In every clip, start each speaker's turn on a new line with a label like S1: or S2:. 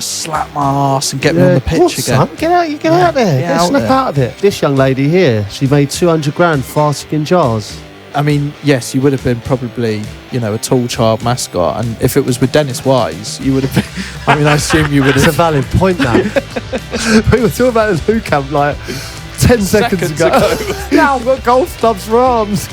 S1: to slap my ass and get me on the pitch again.
S2: Son? Get out there. Get a snap out of it. This young lady here, she made 200 grand farting in jars.
S1: I mean, yes, you would have been probably, a tall child mascot. And if it was with Dennis Wise, you would have been... I mean, I assume you would have...
S2: It's a valid point now. We were talking about the Lou Camp like 10 seconds ago. Now I've got golf clubs for arms.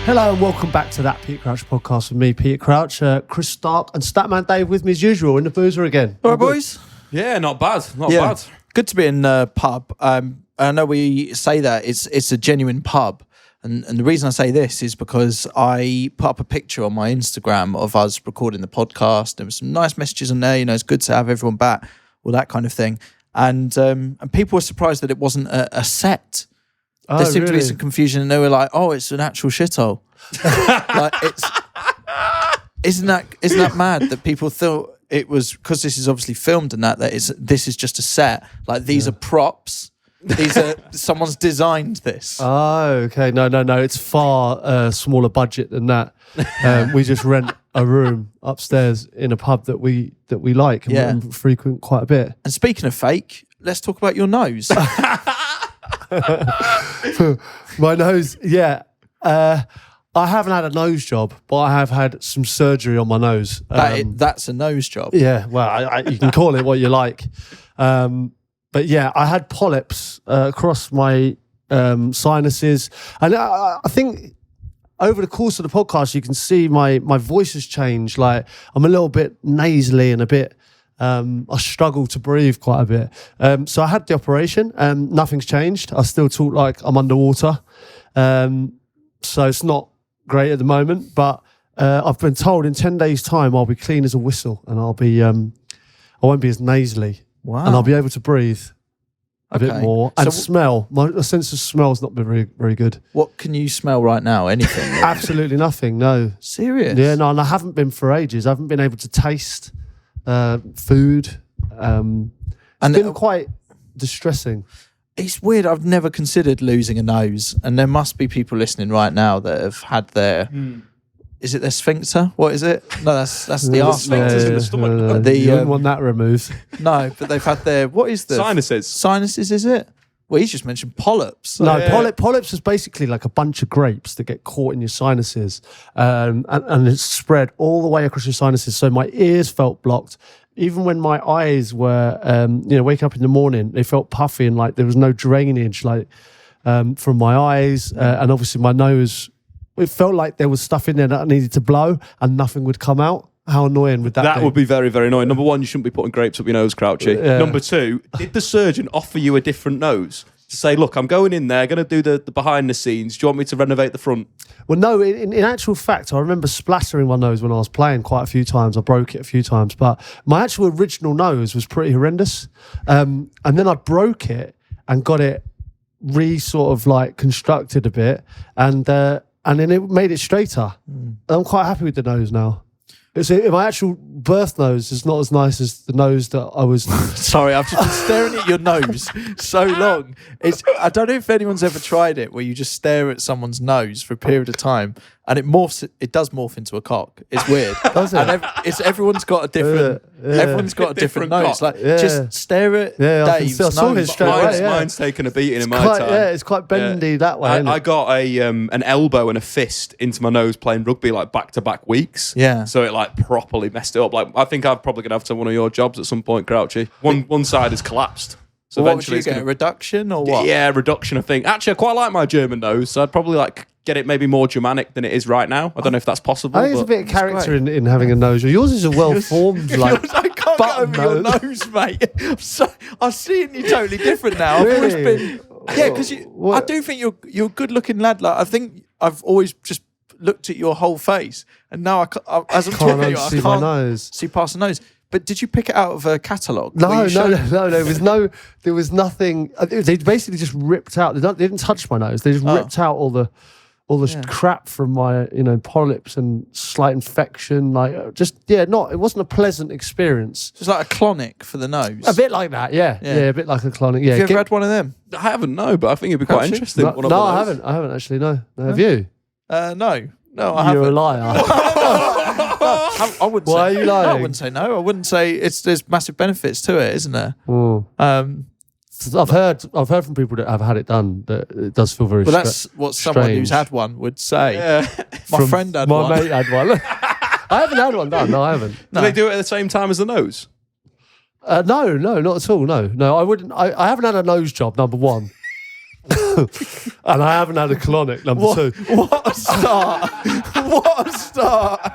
S2: Hello and welcome back to That Peter Crouch podcast with me, Peter Crouch, Chris Stark and Statman Dave with me as usual in the boozer again.
S1: All right, boys?
S3: Yeah, not bad. Not bad.
S1: Good to be in the pub. I know we say that it's a genuine pub. And the reason I say this is because I put up a picture on my Instagram of us recording the podcast. There were some nice messages in there. It's good to have everyone back, all that kind of thing. And people were surprised that it wasn't a set.
S2: Oh,
S1: there seemed to be
S2: really?
S1: some confusion, and they were like, "Oh, it's an actual shithole." Isn't that mad that people thought it was, because this is obviously filmed and this is just a set. Like, these are props. These are someone's designed this.
S2: Oh, okay. No. It's far smaller budget than that. We just rent a room upstairs in a pub that we like and frequent quite a bit.
S1: And speaking of fake, let's talk about your nose.
S2: My nose, yeah. I haven't had a nose job, but I have had some surgery on my nose.
S1: That's a nose job.
S2: Yeah, well, you can call it what you like. But yeah, I had polyps across my sinuses. And I think over the course of the podcast, you can see my voice has changed. Like, I'm a little bit nasally and a bit... I struggle to breathe quite a bit. So I had the operation. Nothing's changed. I still talk like I'm underwater. So it's not great at the moment, but I've been told in 10 days' time I'll be clean as a whistle and I'll be I won't be as nasally.
S1: Wow.
S2: And I'll be able to breathe a bit more and smell. My sense of smell's not been very, very good.
S1: What can you smell right now? Anything?
S2: Absolutely nothing, no.
S1: Serious?
S2: Yeah, no, and I haven't been for ages. I haven't been able to taste food. And it's been quite distressing.
S1: It's weird. I've never considered losing a nose, and there must be people listening right now that have had their... Is it their sphincter? What is it? No, that's the arse.
S3: Sphincter's in the stomach.
S2: You wouldn't want that removed.
S1: No, but they've had their... What is the...
S3: Sinuses.
S1: Sinuses, is it? Well, he's just mentioned polyps.
S2: No, polyps is basically like a bunch of grapes that get caught in your sinuses, and it's spread all the way across your sinuses. So my ears felt blocked. Even when my eyes were, wake up in the morning, they felt puffy and like there was no drainage, from my eyes, and obviously my nose. It felt like there was stuff in there that I needed to blow, and nothing would come out. How annoying would that be?
S3: That would be very, very annoying. Number one, you shouldn't be putting grapes up your nose, Crouchy.
S2: Yeah.
S3: Number two, did the surgeon offer you a different nose? To say, look, I'm going in there, going to do the behind the scenes. Do you want me to renovate the front?
S2: Well, no, in actual fact, I remember splattering my nose when I was playing quite a few times. I broke it a few times, but my actual original nose was pretty horrendous. And then I broke it and got it constructed a bit, and then it made it straighter. I'm quite happy with the nose now. My actual birth nose is not as nice as the nose that I was...
S1: Sorry, I've just been staring at your nose so long. I don't know if anyone's ever tried it, where you just stare at someone's nose for a period of time, and it does morph into a cock. It's weird.
S2: Does it?
S1: And everyone's got a different... Everyone's got a different nose.
S3: cock.
S1: Just stare at Dave's
S2: I saw
S1: nose.
S2: his straight away,
S3: Mine's taken a beating in my time.
S2: Yeah, it's quite bendy that way.
S3: I got an elbow and a fist into my nose playing rugby back-to-back weeks.
S1: Yeah.
S3: So it properly messed it up. I think I'm probably going to have to have one of your jobs at some point, Crouchy. One side has collapsed. So
S1: What would
S3: eventually
S1: you get, a reduction or what?
S3: Yeah, reduction, I think. Actually, I quite like my German nose, so I'd probably get it maybe more Germanic than it is right now. I don't know if that's possible.
S2: I think there's a bit of character in having a nose. Yours is a well-formed,
S1: I can't get over your nose, mate. I'm seeing you totally different now. I've always been... Yeah, because I do think you're a good-looking lad. I think I've always just looked at your whole face, and now as I'm talking to you, I can't see past the nose. But did you pick it out of a catalogue?
S2: No. There was nothing. They basically just ripped out. They didn't touch my nose. They just ripped out all the crap from my polyps and slight infection. It wasn't a pleasant experience.
S1: It's like a clonic for the nose.
S2: A bit like that, yeah, a bit like a clonic. Yeah.
S1: Have you ever had one of them?
S3: I haven't, no, but I think it'd be quite interesting.
S2: No, I haven't actually. No, have you?
S1: No. No, I
S2: You're a
S1: haven't.
S2: liar.
S1: I wouldn't.
S2: Why
S1: say,
S2: are you lying?
S1: I wouldn't say no. I wouldn't say there's massive benefits to it, isn't there?
S2: I've heard from people that have had it done that it does feel very.
S1: Well, that's what someone who's
S2: strange.
S1: had one would say.
S3: Yeah.
S1: My friend had one.
S2: My mate had one. I haven't had one done. No, I haven't.
S3: Do they do it at the same time as the nose?
S2: No, not at all. No, I wouldn't. I haven't had a nose job. Number one. And I haven't had a colonic. Number two.
S1: What a start! What a start!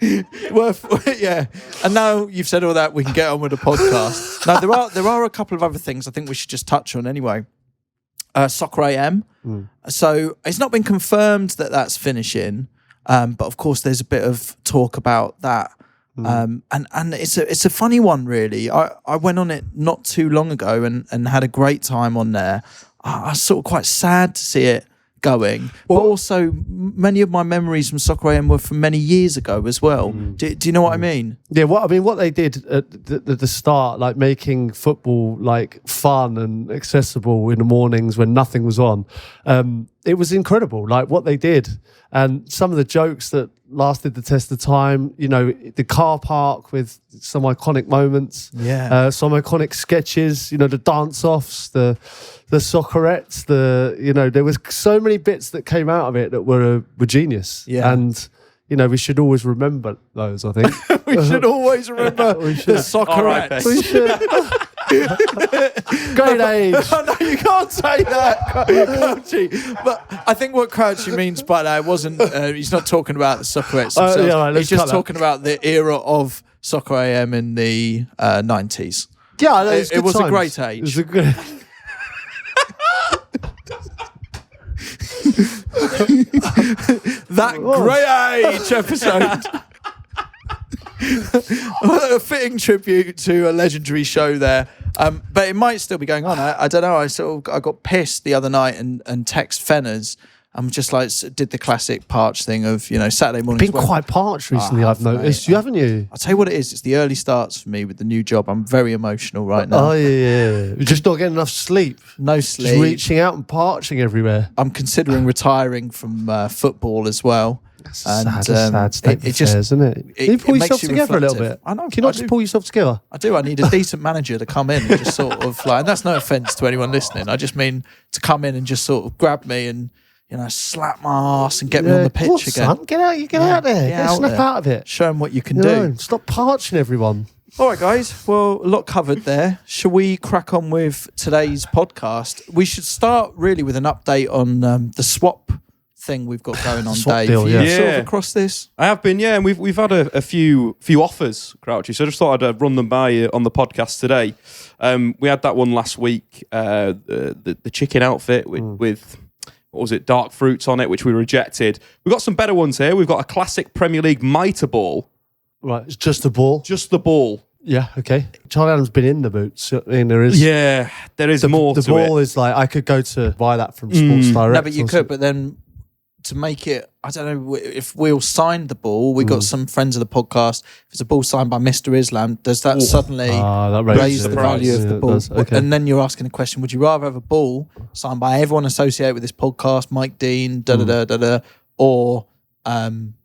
S1: Yeah. And now you've said all that, we can get on with the podcast. Now there are a couple of other things I think we should just touch on anyway. Soccer AM. So it's not been confirmed that that's finishing, but of course there's a bit of talk about that. And it's a funny one really. I went on it not too long ago and had a great time on there. I was sort of quite sad to see it going, but also many of my memories from Soccer AM were from many years ago as well. Do you know what I mean?
S2: Yeah, what they did at the start, like making football like fun and accessible in the mornings when nothing was on, it was incredible. Like what they did, and some of the jokes that lasted the test of time. You know, the car park with some iconic moments.
S1: Yeah,
S2: some iconic sketches. You know, the dance offs, the soccerettes. There was so many bits that came out of it that were genius.
S1: Yeah.
S2: And you know, we should always remember those, I think.
S1: we should always remember the Soccerettes.
S2: We should. Great age.
S1: No, you can't say that, Crouchy. But I think what Crouchy means by that wasn't, he's not talking about the Soccerettes themselves.
S2: Yeah, right,
S1: he's just talking about the era of Soccer AM in the 90s.
S2: Yeah,
S1: it was a great age.
S2: It was a good...
S1: That great age episode. A fitting tribute to a legendary show there. But it might still be going on. I don't know. I got pissed the other night and text Fenners. I'm just like, did the classic Parch thing of, Saturday morning.
S2: Been quite parched recently, I've noticed. You haven't you?
S1: I'll tell you what it is. It's the early starts for me with the new job. I'm very emotional right now.
S2: Oh, yeah. You're just not getting enough sleep.
S1: No sleep.
S2: Just reaching out and parching everywhere.
S1: I'm considering retiring from football as well.
S2: Sad state of affairs, isn't it? You pull yourself together a little bit.
S1: I know.
S2: Can you not just pull yourself together?
S1: I do. I need a decent manager to come in and just sort of like, and that's no offence to anyone listening. I just mean to come in and just sort of grab me and, slap my ass and get me on the pitch again.
S2: Son, get out there. Get a snap out of it.
S1: Show them what you can do.
S2: Stop parching everyone.
S1: All right, guys. Well, a lot covered there. Shall we crack on with today's podcast? We should start really with an update on the swap thing we've got going on, Dave.
S2: Deal,
S1: you sort of across this?
S3: I have been, yeah, and we've had a few offers, Crouchy. So I just thought I'd run them by you on the podcast today. We had that one last week, the chicken outfit with what was it, dark fruits on it, which we rejected. We've got some better ones here. We've got a classic Premier League mitre ball.
S2: Right, it's just the ball.
S3: Just the ball.
S2: Yeah, okay. Charlie Adam's been in the boots. I mean, there is.
S3: Yeah, there is more to it.
S2: The ball is like, I could go to buy that from Sports Direct.
S1: No, but you could, but then to make it, I don't know if we'll sign the ball. We got some friends of the podcast. If it's a ball signed by Mr. Islam, does that suddenly raise the value of the ball?
S2: Okay.
S1: And then you're asking the question: would you rather have a ball signed by everyone associated with this podcast, Mike Dean, or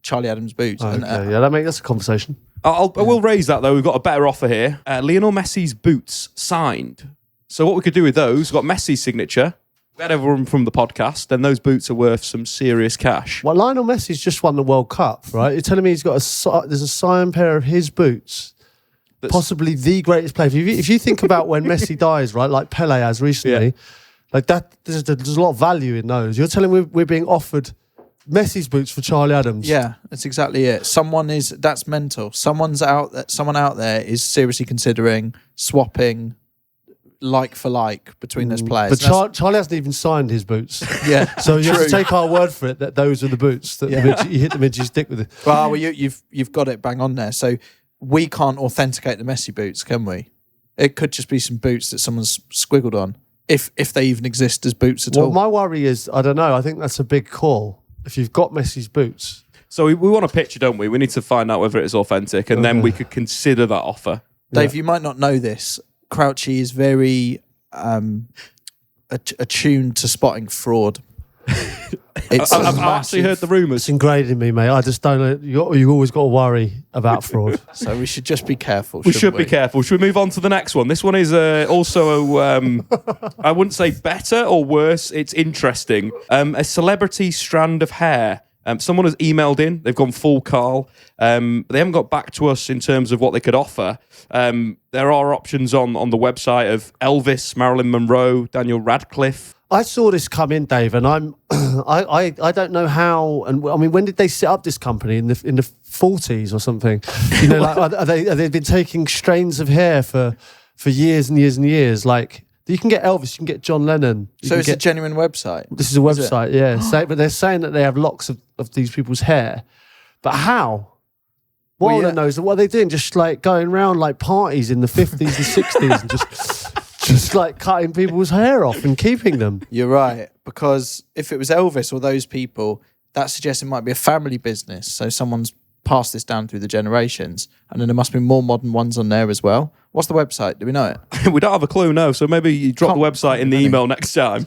S1: Charlie Adams boots?
S2: Okay,
S1: And,
S2: that's a conversation.
S3: I will raise that though. We've got a better offer here. Lionel Messi's boots signed. So what we could do with those? We've got Messi's signature. We had everyone from the podcast, then those boots are worth some serious cash.
S2: Well, Lionel Messi's just won the World Cup, right? You're telling me there's a signed pair of his boots, possibly the greatest player. If you think about when Messi dies, right, like Pele has recently, like that, there's a lot of value in those. You're telling me we're being offered Messi's boots for Charlie Adams?
S1: Yeah, that's exactly it. That's mental. Someone out there is seriously considering swapping like for like between those players.
S2: But Charlie hasn't even signed his boots.
S1: Yeah.
S2: So you have to take our word for it that those are the boots that you hit the midge, you stick with it.
S1: Well, you've got it bang on there. So we can't authenticate the Messi boots, can we? It could just be some boots that someone's squiggled on, if they even exist as boots at all.
S2: Well, my worry is, I don't know, I think that's a big call. If you've got Messi's boots.
S3: So we want a picture, don't we? We need to find out whether it's authentic, and then we could consider that offer.
S1: Dave, you might not know this. Crouchy is very attuned to spotting fraud. It's
S3: I've actually heard the rumours.
S2: It's ingrained in me, mate. I just don't know. You always got to worry about fraud.
S1: So we should just be careful.
S3: We should be careful. Should we move on to the next one? This one is also, I wouldn't say better or worse. It's interesting. A celebrity strand of hair. Someone has emailed in. They've gone full Carl. But they haven't got back to us in terms of what they could offer. There are options on the website of Elvis, Marilyn Monroe, Daniel Radcliffe.
S2: I saw this come in, Dave, and I don't know how. And I mean, when did they set up this company in the 40s or something? You know, like are they been taking strains of hair for years and years and years? Like you can get Elvis, you can get John Lennon.
S1: So it's a genuine website.
S2: This is a website, yeah. But they're saying that they have locks of these people's hair, but how? What I knows what are they doing? Just like going around like parties in the 50s and 60s and just like cutting people's hair off and keeping them.
S1: You're right, because if it was Elvis or those people, that suggests it might be a family business. So someone's passed this down through the generations, and then there must be more modern ones on there as well. What's the website? Do we know it?
S3: We don't have a clue, no. So maybe you drop the website in the email next time.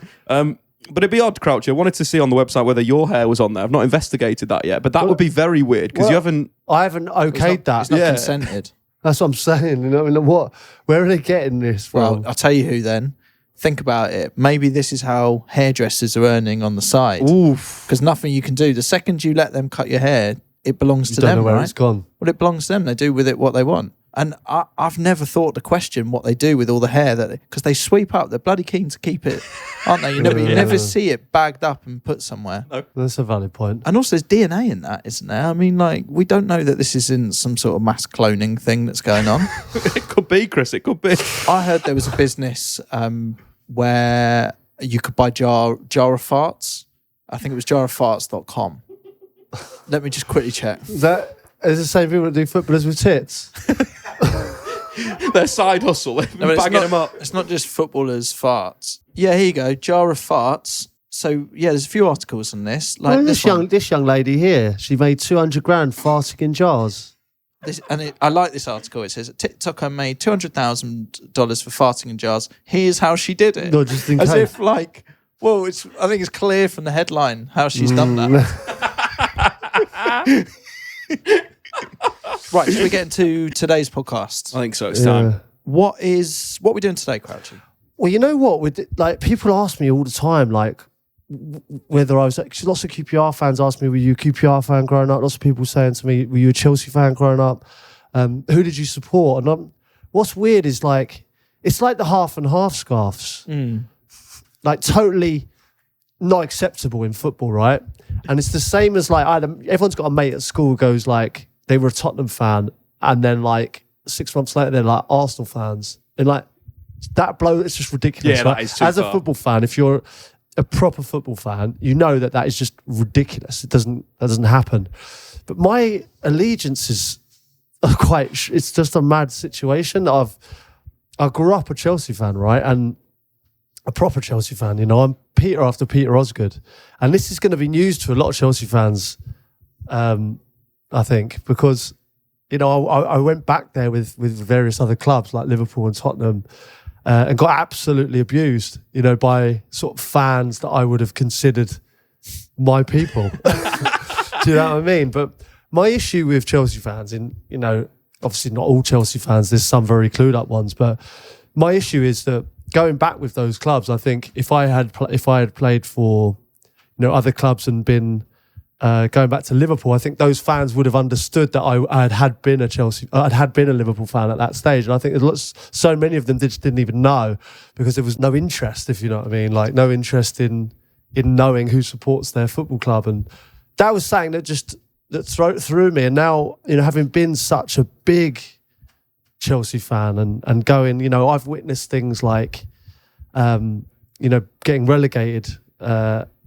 S3: But it'd be odd, Crouchy. I wanted to see on the website whether your hair was on there. I've not investigated that yet, but that would be very weird because you haven't.
S2: I haven't okayed that.
S1: It's not consented.
S2: That's what I'm saying. You know, I mean, where are they getting this from?
S1: Well, I'll tell you who then. Think about it. Maybe this is how hairdressers are earning on the side.
S3: Oof.
S1: Because nothing you can do. The second you let them cut your hair, it belongs to
S2: don't
S1: them,
S2: know where
S1: right?
S2: it's gone.
S1: Well, it belongs to them. They do with it what they want. And I've never thought to question what they do with all the hair because they sweep up. They're bloody keen to keep it, aren't they? You never see it bagged up and put somewhere.
S3: No.
S2: That's a valid point.
S1: And also, there's DNA in that, isn't there? I mean, like, we don't know that this isn't some sort of mass cloning thing that's going on.
S3: It could be, Chris. It could be.
S1: I heard there was a business where you could buy jar of farts. I think it was jaroffarts.com. Let me just quickly check.
S2: That is the same people that do footballers with tits.
S3: Their side hustle. They've been bagging them up.
S1: It's not just footballers' farts. Yeah, here you go. Jar of farts. So, yeah, there's a few articles on this. Like
S2: well,
S1: this
S2: this young lady here, she made 200 grand farting in jars.
S1: I like this article. It says, a TikToker made $200,000 for farting in jars. Here's how she did it.
S2: No, just in
S1: As
S2: case.
S1: if, like, well, I think it's clear from the headline how she's done that. Right, should we get into today's podcast?
S3: I think so. It's time.
S1: What are we doing today, Crouchy?
S2: Well, you know what? Like, people ask me all the time, like, whether I was actually, lots of QPR fans ask me, were you a QPR fan growing up? Lots of people saying to me, were you a Chelsea fan growing up? Who did you support? And what's weird is like, it's like the half and half scarves. Like totally not acceptable in football, right? And it's the same as like, everyone's got a mate at school who goes like, they were a Tottenham fan, and then like 6 months later, they're like Arsenal fans. And like, that blow, it's just ridiculous.
S3: Yeah,
S2: right?
S3: that is too
S2: As
S3: far.
S2: a football fan, if you're a proper football fan, you know that is just ridiculous. That doesn't happen. But my allegiances are it's just a mad situation. I grew up a Chelsea fan, right? And a proper Chelsea fan, you know. I'm Peter after Peter Osgood. And this is going to be news to a lot of Chelsea fans, I think, because, you know, I went back there with various other clubs like Liverpool and Tottenham, and got absolutely abused, you know, by sort of fans that I would have considered my people. Do you know what I mean? But my issue with Chelsea fans, you know, obviously not all Chelsea fans, there's some very clued up ones, but my issue is that going back with those clubs, I think if I had played for, you know, other clubs and been going back to Liverpool, I think those fans would have understood that I had been a Liverpool fan at that stage. And I think so many of them didn't even know, because there was no interest, if you know what I mean, like no interest in knowing who supports their football club. And that was something that threw me. And now, you know, having been such a big Chelsea fan and going, you know, I've witnessed things like, you know, getting relegated,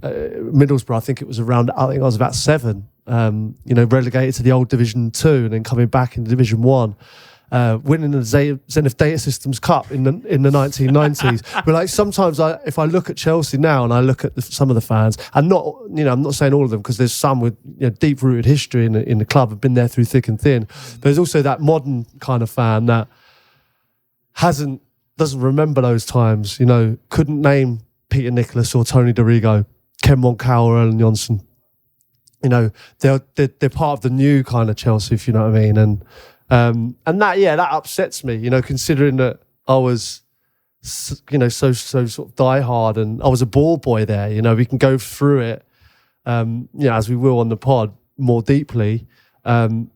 S2: Middlesbrough, I think I was about 7, you know, relegated to the old Division 2 and then coming back into Division 1, winning the Zenith Data Systems Cup in the 1990s. But like sometimes if I look at Chelsea now and I look at some of the fans, and not, you know, I'm not saying all of them, because there's some with, you know, deep-rooted history in the club, have been there through thick and thin. But there's also that modern kind of fan that doesn't remember those times, you know, couldn't name Peter Nicholas or Tony Dorigo, Ken Moncala, Ellen Johnson. You know, they're part of the new kind of Chelsea, if you know what I mean. And that upsets me, you know, considering that I was, you know, so sort of diehard, and I was a ball boy there. You know, we can go through it, you know, as we will on the pod more deeply. And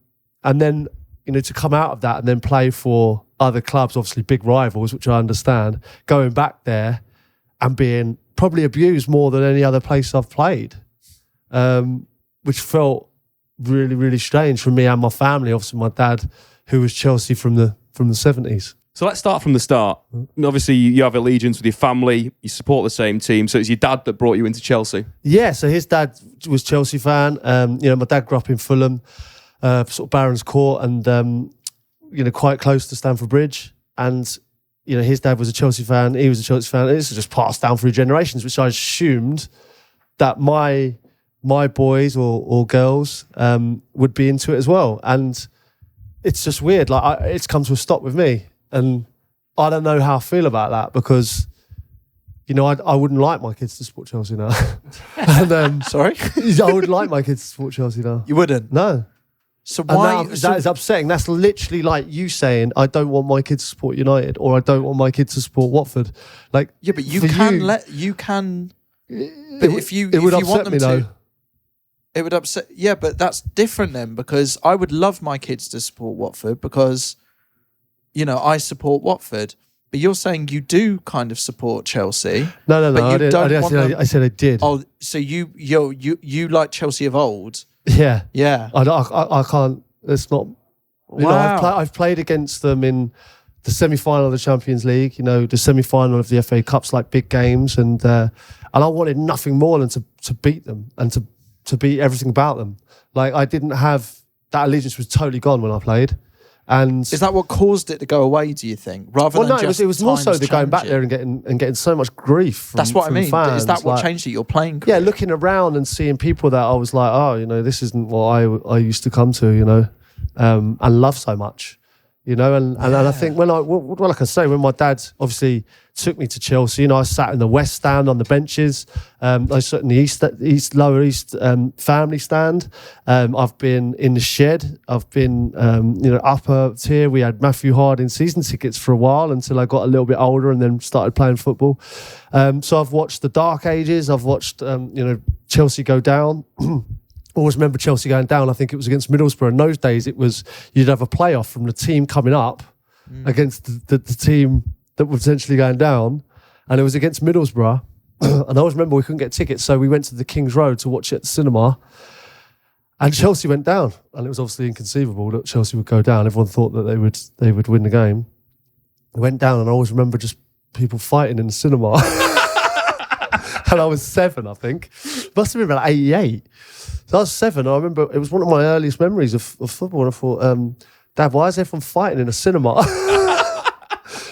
S2: then, you know, to come out of that and then play for other clubs, obviously big rivals, which I understand, going back there and being probably abused more than any other place I've played, which felt really, really strange for me and my family. Obviously, my dad, who was Chelsea from the 70s.
S3: So let's start from the start. Obviously, you have allegiance with your family. You support the same team. So it's your dad that brought you into Chelsea.
S2: Yeah, so his dad was Chelsea fan. You know, my dad grew up in Fulham, sort of Barons Court, and you know, quite close to Stamford Bridge. And you know, his dad was a Chelsea fan. He was a Chelsea fan. And this is just passed down through generations, which I assumed that my boys or girls would be into it as well. And it's just weird. Like it's come to a stop with me. And I don't know how I feel about that, because, you know, I wouldn't like my kids to support Chelsea now. And,
S1: Sorry?
S2: I wouldn't like my kids to support Chelsea now.
S1: You wouldn't?
S2: No.
S1: So why?
S2: That is upsetting. That's literally like you saying, I don't want my kids to support United, or I don't want my kids to support Watford. Like,
S1: yeah, but you can. But if you
S2: would
S1: if you want
S2: upset me
S1: them to,
S2: though.
S1: it would upset. Yeah, but that's different then, because I would love my kids to support Watford because, you know, I support Watford. But you're saying you do kind of support Chelsea.
S2: No.
S1: I
S2: said I did.
S1: Oh, so you like Chelsea of old?
S2: Yeah.
S1: Yeah.
S2: I can't. It's not. You know, I've played against them in the semi-final of the Champions League. You know, the semi-final of the FA Cups, like big games, and I wanted nothing more than to beat them and to beat everything about them. Like, I didn't have that allegiance, was totally gone when I played. And
S1: is that what caused it to go away, do you think? Rather than just
S2: it was more so the going back there and getting so much grief from,
S1: that's what I mean.
S2: Fans.
S1: Is that what
S2: like,
S1: changed it? Your playing career?
S2: Yeah, looking around and seeing people that I was like, oh, you know, this isn't what I used to come to, you know, and love so much, you know. And I think when like I say, when my dad obviously took me to Chelsea, you know, I sat in the West Stand on the benches. I sat in the Lower East family stand. I've been in the shed. I've been, you know, upper tier. We had Matthew Harding season tickets for a while until I got a little bit older and then started playing football. So I've watched the dark ages. I've watched, you know, Chelsea go down. Always remember Chelsea going down. I think it was against Middlesbrough. In those days, it was, you'd have a playoff from the team coming up against the team that were potentially going down, and it was against Middlesbrough. And I always remember we couldn't get tickets, so we went to the King's Road to watch it at the cinema, and Chelsea went down, and it was obviously inconceivable that Chelsea would go down. Everyone thought that they would win the game. They went down, and I always remember just people fighting in the cinema. And I was 7, I think. Must have been about 88. So I was 7, and I remember it was one of my earliest memories of football, and I thought, Dad, why is everyone fighting in a cinema?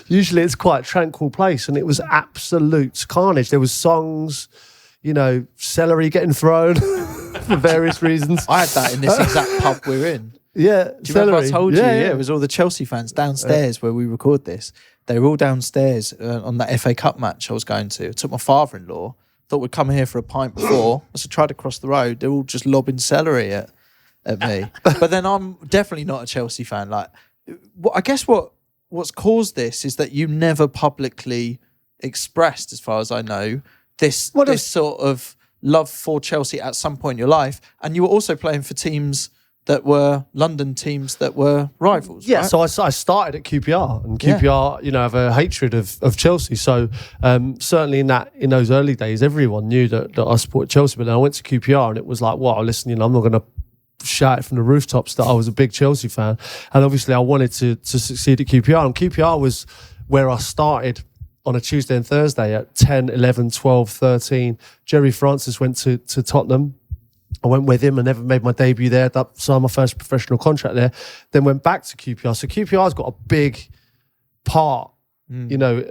S2: Usually it's quite a tranquil place, and it was absolute carnage. There was songs, you know, celery getting thrown for various reasons.
S1: I had that in this exact pub we're in.
S2: Yeah,
S1: do you remember I told you?
S2: Yeah,
S1: it was all the Chelsea fans downstairs where we record this. They were all downstairs on that FA Cup match I was going to. I took my father-in-law, thought we'd come here for a pint before. I tried to cross the road. They're all just lobbing celery at me. But then I'm definitely not a Chelsea fan. Like, I guess what's caused this is that you never publicly expressed, as far as I know, this sort of love for Chelsea at some point in your life. And you were also playing for teams that were London teams that were rivals.
S2: Yeah,
S1: right?
S2: so I started at QPR, and QPR, you know, have a hatred of Chelsea. So certainly in those early days, everyone knew that I supported Chelsea. But then I went to QPR, and it was like, wow, listen, you know, I'm not going to shout it from the rooftops that I was a big Chelsea fan. And obviously I wanted to succeed at QPR. And QPR was where I started on a Tuesday and Thursday at 10, 11, 12, 13. Jerry Francis went to Tottenham. I went with him and never made my debut there. Signed my first professional contract there. Then went back to QPR. So QPR's got a big part, you know,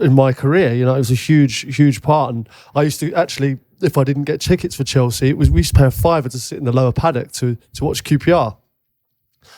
S2: in my career. You know, it was a huge part. And I used to actually, if I didn't get tickets for Chelsea, we used to pay a £5 to sit in the lower paddock to watch QPR.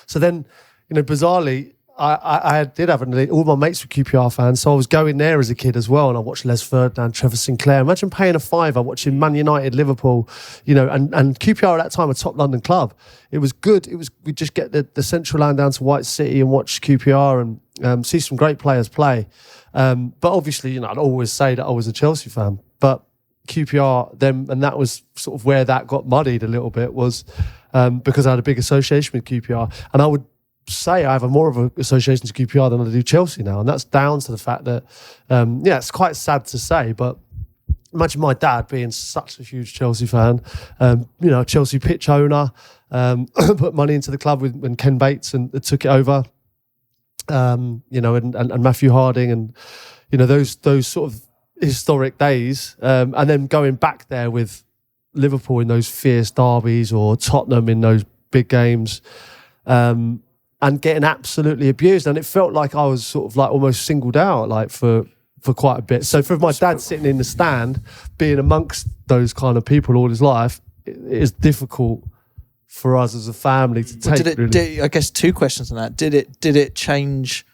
S2: So then, you know, bizarrely, I did have all my mates were QPR fans, so I was going there as a kid as well, and I watched Les Ferdinand, Trevor Sinclair. Imagine paying a £5 watching Man United, Liverpool, and QPR at that time a top London club. It was good. We'd just get the central line down to White City and watch QPR and see some great players play. But obviously, I'd always say that I was a Chelsea fan, but QPR then, and that was sort of where that got muddied a little bit, was because I had a big association with QPR, and I would say I have more of an association to QPR than I do Chelsea now, and that's down to the fact that it's quite sad to say, but imagine my dad being such a huge Chelsea fan, Chelsea pitch owner, put money into the club when Ken Bates and took it over, and Matthew Harding, and those sort of historic days, and then going back there with Liverpool in those fierce derbies or Tottenham in those big games, and getting absolutely abused, and it felt like I was sort of like almost singled out, like for quite a bit. So for my dad sitting in the stand, being amongst those kind of people all his life, it is difficult for us as a family to take.
S1: I guess two questions on that. Did it change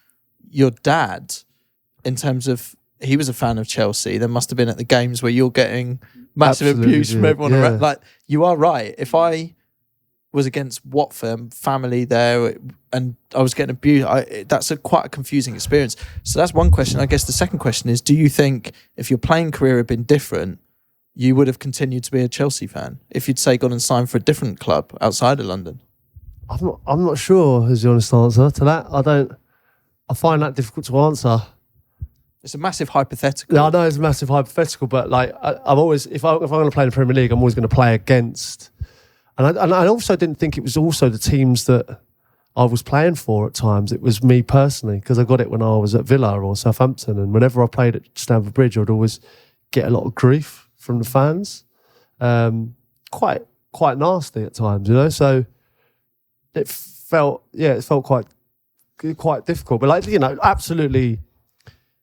S1: your dad in terms of, he was a fan of Chelsea? There must have been at the games where you're getting massive abuse from everyone around. Like, you are right. If I was against Watford, family there, and I was getting abused, that's quite a confusing experience. So that's one question. I guess the second question is, do you think if your playing career had been different, you would have continued to be a Chelsea fan if you'd say gone and signed for a different club outside of London?
S2: I'm not sure is the honest answer to that. I find that difficult to answer.
S1: It's a massive hypothetical.
S2: Yeah, I know it's a massive hypothetical, but like I'm always, if I'm going to play in the Premier League, I'm always going to play against. And I also didn't think it was also the teams that I was playing for at times. It was me personally, because I got it when I was at Villa or Southampton, and whenever I played at Stamford Bridge, I'd always get a lot of grief from the fans. Quite nasty at times, So it felt quite difficult. But absolutely,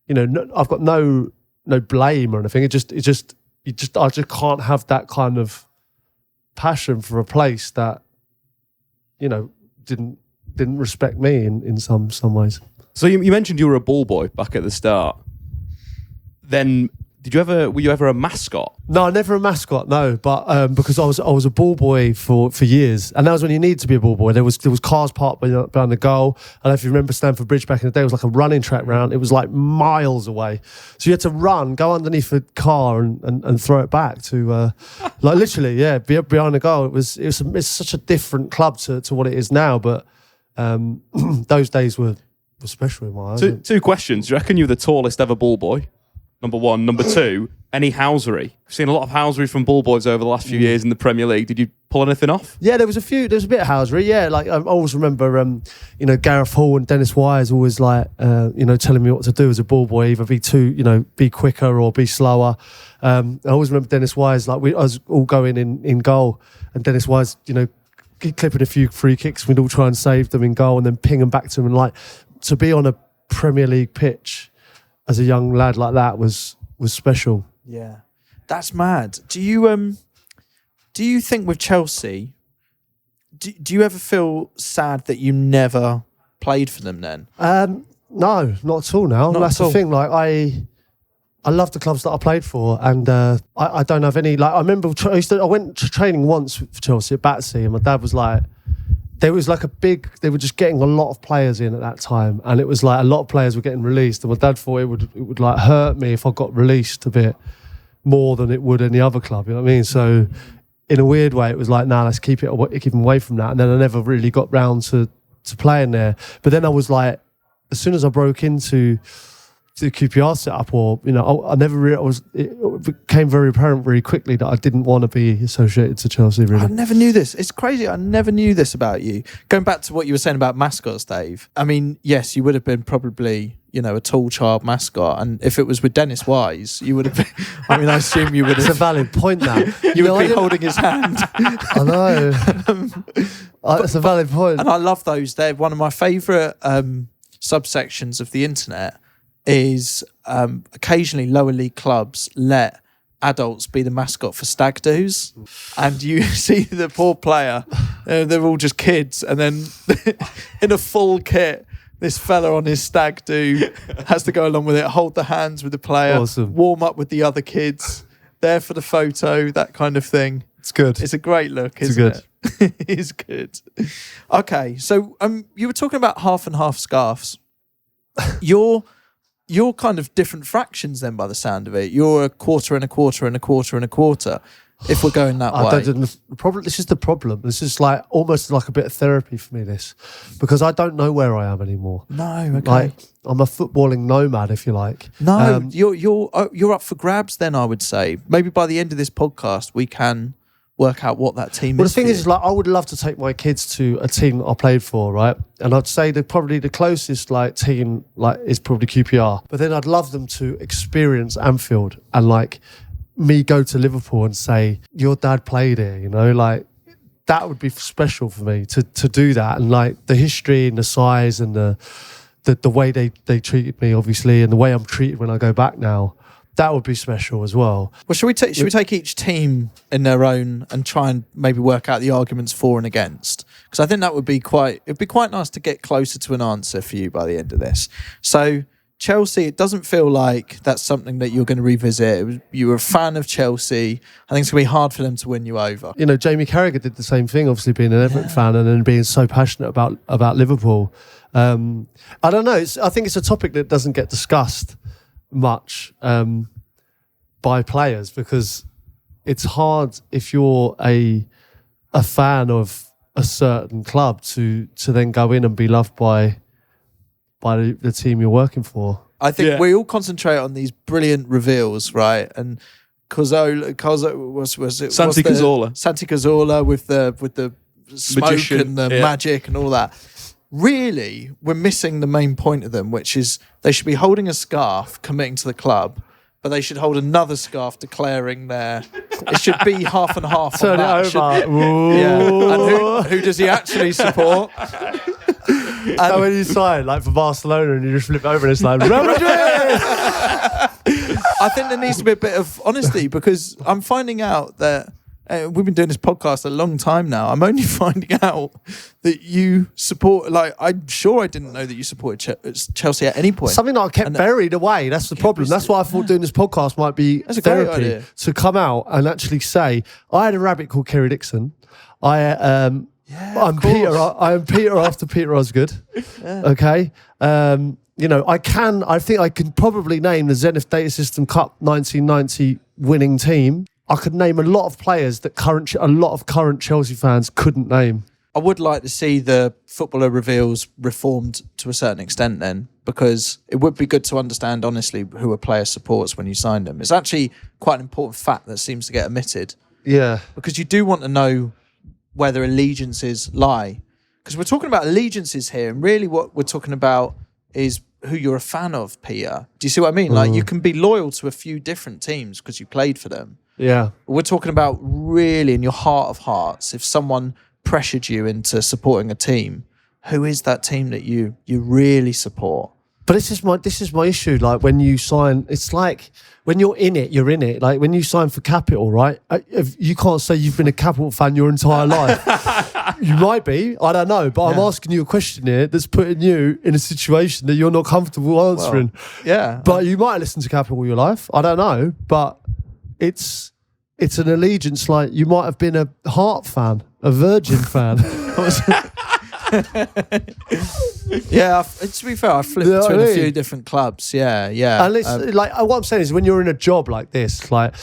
S2: I've got no blame or anything. I just can't have that kind of passion for a place that didn't respect me in some ways.
S3: So you mentioned you were a ball boy back at the start. Then were you ever a mascot?
S2: No, never a mascot. No, but because I was a ball boy for years, and that was when you needed to be a ball boy. There was cars parked behind the goal. I don't know if you remember Stamford Bridge back in the day. It was like a running track round. It was like miles away, so you had to run, go underneath a car, and throw it back to like literally, be up behind the goal. It's such a different club to what it is now, but those days were special in my eyes.
S3: Two questions. Do you reckon you were the tallest ever ball boy? Number one. Number two, any housery? I've seen a lot of housery from ball boys over the last few years in the Premier League. Did you pull anything off? Yeah,
S2: there was a bit of housery. Yeah, like I always remember, Gareth Hall and Dennis Wise always like, telling me what to do as a ball boy, either be quicker or be slower. I always remember Dennis Wise, like I was all going in goal, and Dennis Wise, clipping a few free kicks. We'd all try and save them in goal and then ping them back to him. And like, to be on a Premier League pitch as a young lad like that was special.
S1: Yeah, that's mad. Do you think with Chelsea, do you ever feel sad that you never played for them then?
S2: No, not at all now. That's the thing. Like I love the clubs that I played for, and I don't have any. Like I remember, I went to training once for Chelsea at Battersea, and my dad was like, they were just getting a lot of players in at that time, and it was like a lot of players were getting released, and my dad thought it would like hurt me if I got released a bit more than it would any other club. You know what I mean? So in a weird way, it was like, let's keep him away from that. And then I never really got round to playing there. But then I was like, as soon as I broke into the QPR setup, or I never it became very apparent very quickly that I didn't want to be associated to Chelsea. Really,
S1: I never knew this. It's crazy. I never knew this about you. Going back to what you were saying about mascots, Dave. I mean, yes, you would have been probably a tall child mascot, and if it was with Dennis Wise, you would have been. I mean, I assume you would have.
S2: It's a valid point. Now
S1: you would be holding his hand.
S2: I know. That's a valid point,
S1: and I love those. They're one of my favourite subsections of the internet. Is occasionally lower league clubs let adults be the mascot for stag do's, and you see the poor player, they're all just kids, and then in a full kit this fella on his stag do has to go along with it, hold the hands with the player,
S2: Awesome.
S1: warm up with the other kids, there for the photo, that kind of thing.
S2: It's good.
S1: It's a great look, isn't it? It's good. Okay, so you were talking about half and half scarves. You're kind of different fractions then, by the sound of it. You're a quarter and a quarter and a quarter and a quarter. If we're going that way,
S2: This is the problem. This is like almost like a bit of therapy for me. This, because I don't know where I am anymore.
S1: No, okay.
S2: Like I'm a footballing nomad, if you like.
S1: No, you're up for grabs. Then I would say maybe by the end of this podcast we can work out what that team is.
S2: Well, the thing is, like, I would love to take my kids to a team that I played for, right? And I'd say that probably the closest like team like is probably QPR. But then I'd love them to experience Anfield and like me go to Liverpool and say, your dad played here, you know, like that would be special for me to do that. And like the history and the size and the way they treated me, obviously, and the way I'm treated when I go back now, that would be special as well.
S1: Well, should we take each team in their own and try and maybe work out the arguments for and against? Because I think that would be it'd be quite nice to get closer to an answer for you by the end of this. So Chelsea, it doesn't feel like that's something that you're going to revisit. You were a fan of Chelsea. I think it's going to be hard for them to win you over.
S2: You know, Jamie Carragher did the same thing, obviously being an Everton fan and then being so passionate about Liverpool. I don't know. I think it's a topic that doesn't get discussed much by players because it's hard if you're a fan of a certain club to then go in and be loved by the team you're working for.
S1: I think we all concentrate on these brilliant reveals, right? And Santi Cazorla with the smoke
S3: Magician,
S1: and the magic and all that. Really, we're missing the main point of them, which is they should be holding a scarf, committing to the club, but they should hold another scarf declaring it should be half and half.
S2: Turn it over.
S1: And who does he actually support?
S2: And when you sign, like for Barcelona, and you just flip over and it's like, Real Madrid!
S1: I think there needs to be a bit of honesty because I'm finding out that we've been doing this podcast a long time now. I'm only finding out that you support, like, I'm sure I didn't know that you supported Chelsea at any point.
S2: Something that I kept buried away. That's the problem. That's why I thought doing this podcast might be
S1: That's a great
S2: therapy
S1: idea.
S2: to come out and actually say, I had a rabbit called Kerry Dixon. I'm Peter. I am Peter after Peter Osgood. Okay. You know, I think I can probably name the Zenith Data System Cup 1990 winning team. I could name a lot of players that a lot of current Chelsea fans couldn't name.
S1: I would like to see the footballer reveals reformed to a certain extent then, because it would be good to understand honestly who a player supports when you sign them. It's actually quite an important fact that seems to get omitted.
S2: Yeah.
S1: Because you do want to know where their allegiances lie. Because we're talking about allegiances here, and really what we're talking about is who you're a fan of, Peter. Do you see what I mean? Like, you can be loyal to a few different teams because you played for them.
S2: Yeah.
S1: We're talking about really in your heart of hearts, if someone pressured you into supporting a team, who is that team that you really support?
S2: But this is my issue. Like when you sign, it's like when you're in it, you're in it. Like when you sign for Capital, right? You can't say you've been a Capital fan your entire life. You might be, I don't know. But I'm asking you a question here that's putting you in a situation that you're not comfortable answering.
S1: Well,
S2: But you might listen to Capital all your life. I don't know. But it's an allegiance. Like you might have been a Heart fan, a Virgin fan.
S1: Yeah, to be fair, I flipped between a few different clubs. Yeah.
S2: And it's like what I'm saying is, when you're in a job like this, like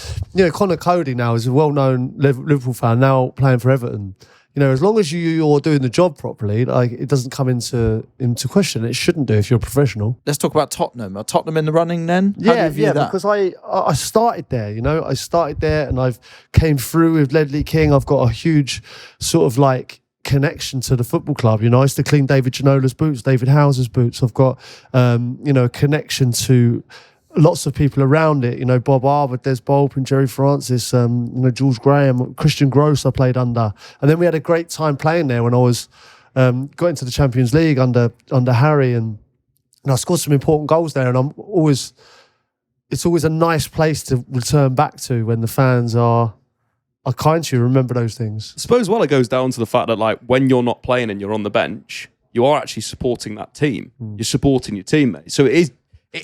S2: Conor Cody now is a well-known Liverpool fan now playing for Everton. As long as you're doing the job properly, like it doesn't come into question. It shouldn't do if you're a professional.
S1: Let's talk about Tottenham. Are Tottenham in the running then? How do you view that?
S2: Because I started there. I started there, and I've came through with Ledley King. I've got a huge sort of like connection to the football club. I used to clean David Ginola's boots, David House's boots. I've got a connection to lots of people around it. Bob Arbor, Des Bolpin, Jerry Francis, Jules Graham, Christian Gross I played under. And then we had a great time playing there when I was got into the Champions League under Harry, and I scored some important goals there, and it's always a nice place to return back to when the fans are kind to you. Remember those things.
S3: I suppose it goes down to the fact that like when you're not playing and you're on the bench, you are actually supporting that team. You're supporting your teammates. So it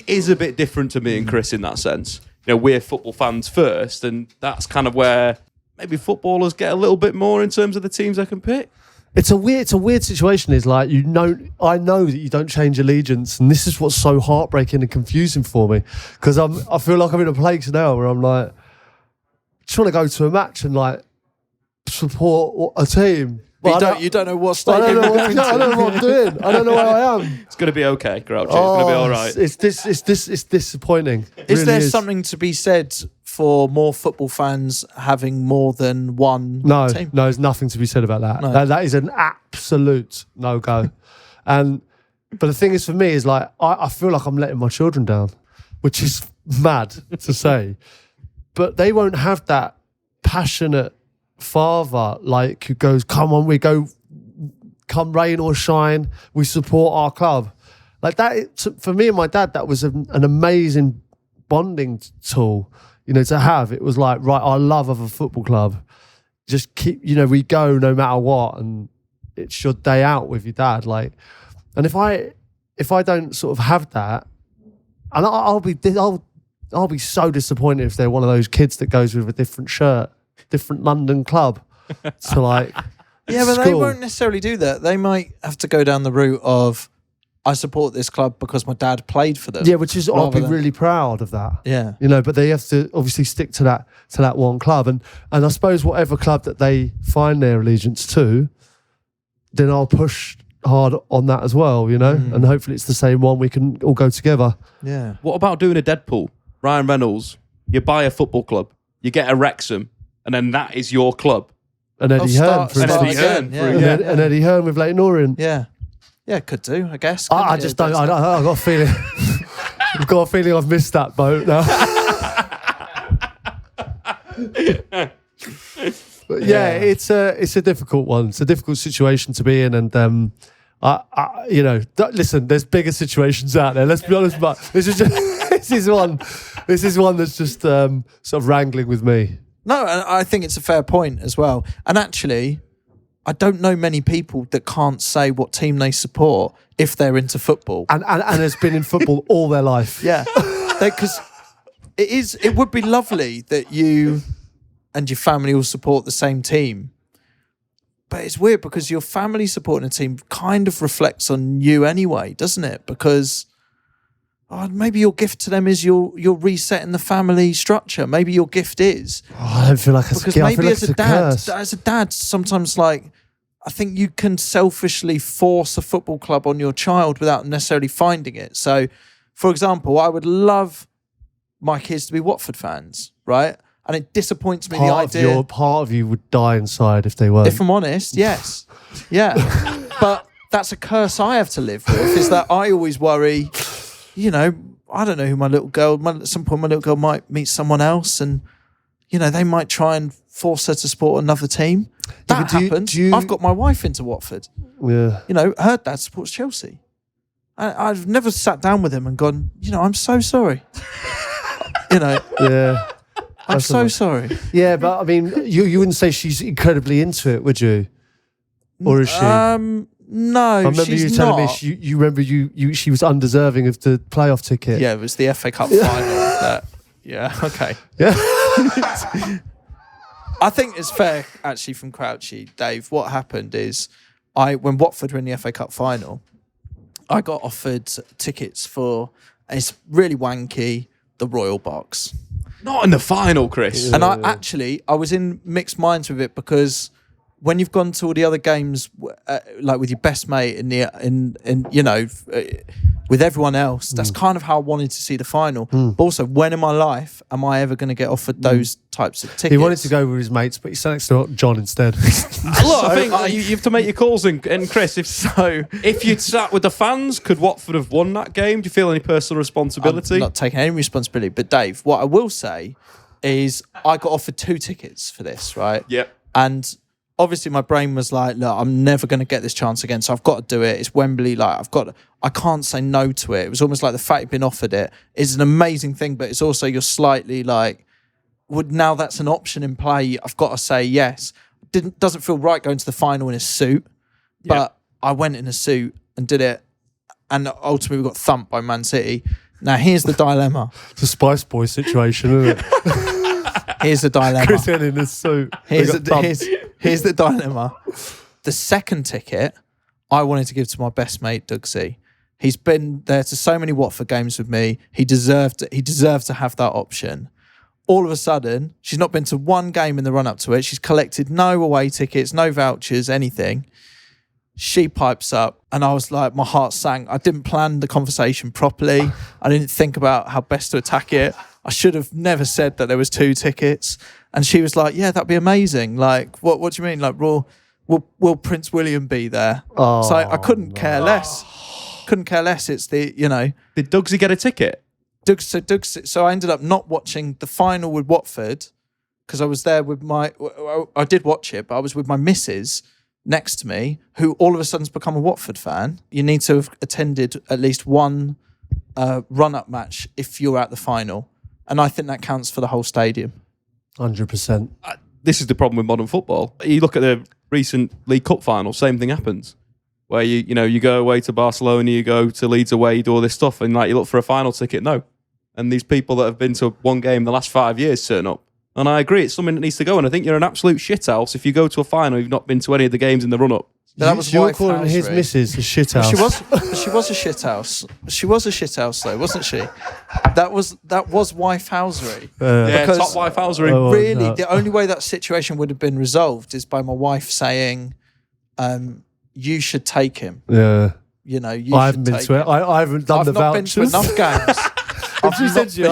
S3: is a bit different to me and Chris in that sense. You know, we're football fans first, and that's kind of where maybe footballers get a little bit more in terms of the teams they can pick.
S2: It's a weird situation. Is like, I know that you don't change allegiance, and this is what's so heartbreaking and confusing for me, because I feel like I'm in a place now where I'm like, just want to go to a match and like support a team.
S1: But you don't know what stadium
S2: I
S1: you're
S2: don't
S1: going
S2: know what I'm doing. I don't know where I am.
S3: It's going to be okay, Crouchy. It's going to be all right.
S2: It's disappointing.
S1: Is there something to be said for more football fans having more than one team?
S2: No, there's nothing to be said about that.
S1: No.
S2: That is an absolute no-go. But the thing is, for me, is like, I feel like I'm letting my children down, which is mad to say. But they won't have that passionate father like who goes, come on, we go, come rain or shine, we support our club. Like that, for me and my dad, that was an amazing bonding tool, you know, to have. It was like, right, our love of a football club, just keep, you know, we go no matter what, and it's your day out with your dad. Like, and if I don't sort of have that, and I'll be so disappointed if they're one of those kids that goes with a different shirt, different London club to like
S1: yeah, but
S2: school.
S1: they won't necessarily do that. They might have to go down the route of, I support this club because my dad played for them.
S2: Yeah, which is, I'll be really proud of that.
S1: Yeah,
S2: you know, but they have to obviously stick to that one club, and I suppose whatever club that they find their allegiance to, then I'll push hard on that as well, you know, and hopefully it's the same one, we can all go together.
S1: Yeah.
S3: What about doing a Deadpool? Ryan Reynolds, you buy a football club, you get a Wrexham, and then that is your club.
S2: And Eddie Hearn, for
S1: start
S2: instance.
S1: again,
S2: And Eddie Hearn with Leighton Orient.
S1: Yeah. Yeah, could do, I guess.
S2: I just don't. I've got a feeling. I've got a feeling I've missed that boat now. But yeah, it's a difficult one. It's a difficult situation to be in, and you know, listen, there's bigger situations out there. Let's be honest, but this is one that's just sort of wrangling with me.
S1: No, and I think it's a fair point as well. And actually, I don't know many people that can't say what team they support if they're into football.
S2: And has been in football all their life.
S1: Yeah. Because it would be lovely that you and your family all support the same team. But it's weird because your family supporting a team kind of reflects on you anyway, doesn't it? Because maybe your gift to them is you're resetting the family structure. Maybe your gift is.
S2: I don't feel like it's a gift.
S1: Maybe
S2: as
S1: a dad, sometimes like, I think you can selfishly force a football club on your child without necessarily finding it. So, for example, I would love my kids to be Watford fans, right? And it disappoints me
S2: Part of you would die inside if they weren't.
S1: If I'm honest, yes. Yeah. But that's a curse I have to live with, is that I always worry, you know, I don't know who at some point my little girl might meet someone else, and, you know, they might try and force her to support another team. That happens. I've got my wife into Watford.
S2: Yeah.
S1: You know, her dad supports Chelsea. I've never sat down with him and gone, you know, I'm so sorry. You know.
S2: Yeah.
S1: I'm so sorry.
S2: Yeah, but I mean, you wouldn't say she's incredibly into it, would you? Or is she?
S1: No,
S2: I remember
S1: she's
S2: you telling
S1: not.
S2: me you remember she was undeserving of the playoff ticket.
S1: Yeah, it was the FA Cup final. Yeah, okay.
S2: Yeah.
S1: I think it's fair, actually, from Crouchy, Dave. What happened is, when Watford were in the FA Cup final, I got offered tickets for, it's really wanky, the Royal Box.
S3: Not in the final, Chris.
S1: And I was in mixed minds with it, because when you've gone to all the other games, like with your best mate in you know, with everyone else, that's kind of how I wanted to see the final. But also, when in my life am I ever going to get offered those types of tickets?
S2: He wanted to go with his mates, but he sat next to John instead.
S3: Look, I think you have to make your calls, and Chris, if you'd sat with the fans, could Watford have won that game? Do you feel any personal responsibility?
S1: I'm not taking any responsibility. But Dave, what I will say is I got offered 2 tickets for this, right?
S3: Yep.
S1: And obviously my brain was like, look, I'm never going to get this chance again, so I've got to do it. It's Wembley, I can't say no to it. It was almost like the fact you've been offered it is an amazing thing, but it's also you're slightly like, now that's an option in play, I've got to say yes. Doesn't feel right going to the final in a suit, but I went in a suit and did it, and ultimately we got thumped by Man City. Now here's the dilemma.
S2: It's a Spice Boy situation, isn't it?
S1: Here's the dilemma.
S2: Chris Hill in his suit.
S1: Here's the dilemma. The second ticket I wanted to give to my best mate Dougsie. He's been there to so many Watford games with me. He deserved to have that option. All of a sudden, she's not been to one game in the run-up to it. She's collected no away tickets, no vouchers, anything. She pipes up and I was like, my heart sank. I didn't plan the conversation properly. I didn't think about how best to attack it. I should have never said that there was 2 tickets. And she was like, yeah, that'd be amazing. Like, what do you mean? Like, will Prince William be there?
S2: Oh,
S1: so I couldn't care less. Couldn't care less. It's the,
S3: Did Dougsie get a ticket?
S1: So I ended up not watching the final with Watford because I was there with I did watch it, but I was with my missus next to me, who all of a sudden's become a Watford fan. You need to have attended at least one run-up match if you're at the final. And I think that counts for the whole stadium.
S2: 100%.
S3: This is the problem with modern football. You look at the recent League Cup final, same thing happens. Where you go away to Barcelona, you go to Leeds away, you do all this stuff, and like you look for a final ticket, no. And these people that have been to one game the last 5 years turn up. And I agree, it's something that needs to go. And I think you're an absolute shithouse if you go to a final, you've not been to any of the games in the run-up.
S1: That was
S2: You're
S1: wife
S2: calling his
S1: housery.
S2: missus a shithouse.
S1: She was a shithouse. She was a shithouse though, wasn't she? That was wife housery.
S3: Yeah,
S1: Because-
S3: top wife housery.
S2: Oh,
S1: Really,
S2: no.
S1: the only way that situation would have been resolved is by my wife saying, you should take him.
S2: Yeah.
S1: You
S2: I haven't
S1: should
S2: been
S1: take
S2: to it.
S1: him.
S2: I haven't done
S1: I've
S2: the
S1: not been to
S2: vouchers.
S1: enough games.
S2: If she said to you,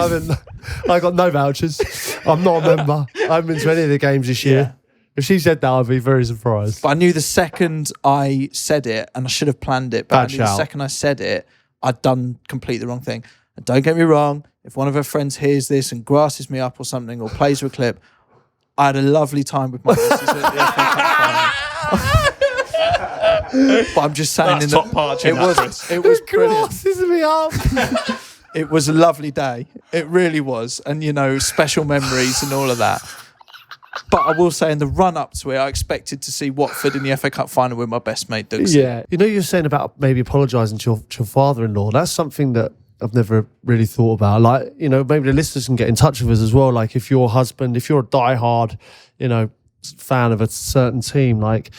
S2: I got no vouchers. I'm not a member. I haven't been to any of the games this year.
S1: Yeah.
S2: If she said that, I'd be very surprised.
S1: But I knew the second I said it, and I should have planned it, but
S2: Bad
S1: I knew the
S2: shout.
S1: second I said it, I'd done completely the wrong thing. And don't get me wrong, if one of her friends hears this and grasses me up or something or plays her a clip, I had a lovely time with my missus at the FA Cup final. But I'm just saying,
S3: That's top part,
S1: it was brilliant.
S2: Grasses me up.
S1: It was a lovely day. It really was. And, special memories and all of that. But I will say in the run-up to it, I expected to see Watford in the FA Cup final with my best mate, Dougsie.
S2: Yeah. You're saying about maybe apologising to your father-in-law. That's something that I've never really thought about. Like, maybe the listeners can get in touch with us as well. Like, if your husband, if you're a diehard, fan of a certain team, like,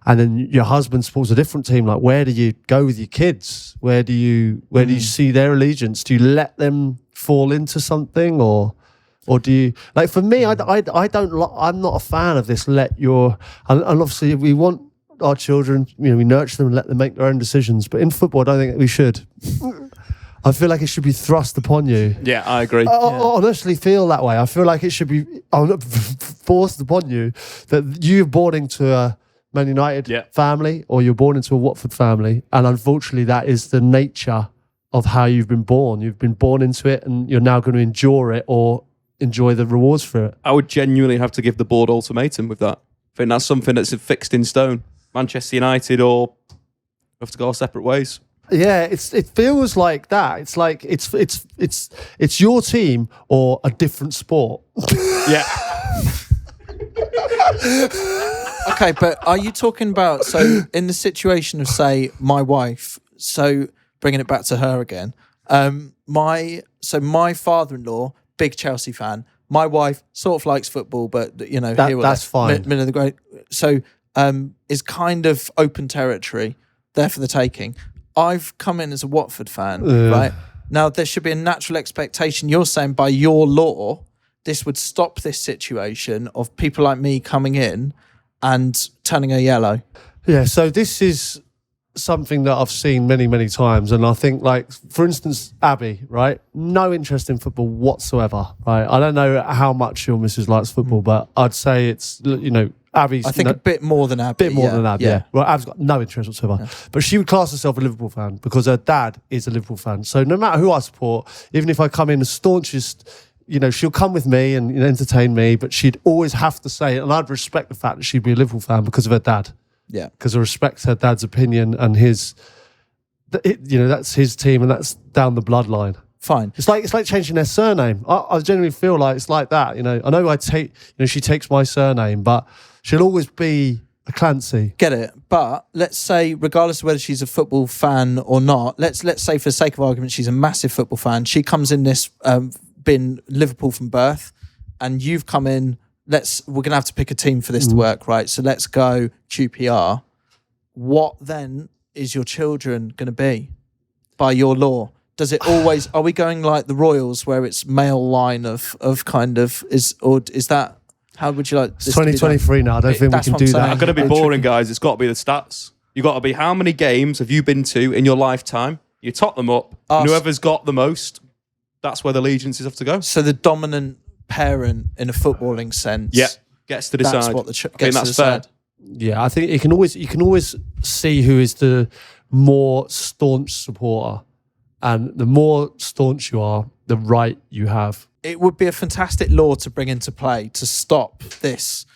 S2: and then your husband supports a different team, like, where do you go with your kids? Where do you see their allegiance? Do you let them fall into something, or do you, like, for me, I don't, I'm not a fan of this. And obviously we want our children, we nurture them and let them make their own decisions. But in football, I don't think that we should. I feel like it should be thrust upon you.
S3: Yeah, I agree.
S2: I honestly feel that way. I feel like it should be forced upon you that you're born into a Man United family or you're born into a Watford family. And unfortunately, that is the nature of how you've been born. You've been born into it and you're now going to endure it or enjoy the rewards for it.
S3: I would genuinely have to give the board ultimatum with that. I think that's something that's fixed in stone. Manchester United or have to go our separate ways.
S2: Yeah, it feels like that. It's like it's your team or a different sport.
S3: Yeah.
S1: Okay, but are you talking about, so in the situation of, say, my wife, so bringing it back to her again, my father-in-law, big Chelsea fan, my wife sort of likes football, but,
S2: that's fine.
S1: Middle of the grade. So is kind of open territory there for the taking. I've come in as a Watford fan, right? Now, there should be a natural expectation. You're saying by your law, this would stop this situation of people like me coming in and turning a yellow.
S2: Yeah, so this is something that I've seen many, many times. And I think, like, for instance, Abby, right? No interest in football whatsoever, right? I don't know how much your missus likes football, but I'd say it's, Abby's...
S1: I think a bit more than Abby.
S2: Yeah. Well, Abby's got no interest whatsoever. Yeah. But she would class herself a Liverpool fan because her dad is a Liverpool fan. So no matter who I support, even if I come in the staunchest, she'll come with me and entertain me, but she'd always have to say it. And I'd respect the fact that she'd be a Liverpool fan because of her dad.
S1: Yeah.
S2: Because I respect her dad's opinion and that's his team and that's down the bloodline.
S1: Fine.
S2: It's like changing their surname. I genuinely feel like it's like that. I know she takes my surname, but she'll always be A Clancy.
S1: Get it? But let's say, regardless of whether she's a football fan or not, let's say for the sake of argument, she's a massive football fan. She comes in this, been Liverpool from birth, and you've come in. We're gonna have to pick a team for this to work, right? So let's go QPR. What then is your children gonna be by your law? Does it always? Are we going like the Royals, where it's male line of kind of is that? How would you like this?
S2: It's 2023 now. I don't think we can do that.
S3: I'm going to be boring, guys. It's got to be the stats. You've got to be how many games have you been to in your lifetime? You top them up. And whoever's got the most, that's where the allegiances have to go.
S1: So the dominant parent in a footballing sense,
S3: gets to decide.
S1: That's what that's
S3: fair.
S2: Yeah, I think you can always see who is the more staunch supporter, and the more staunch you are, the right you have.
S1: It would be a fantastic law to bring into play to stop this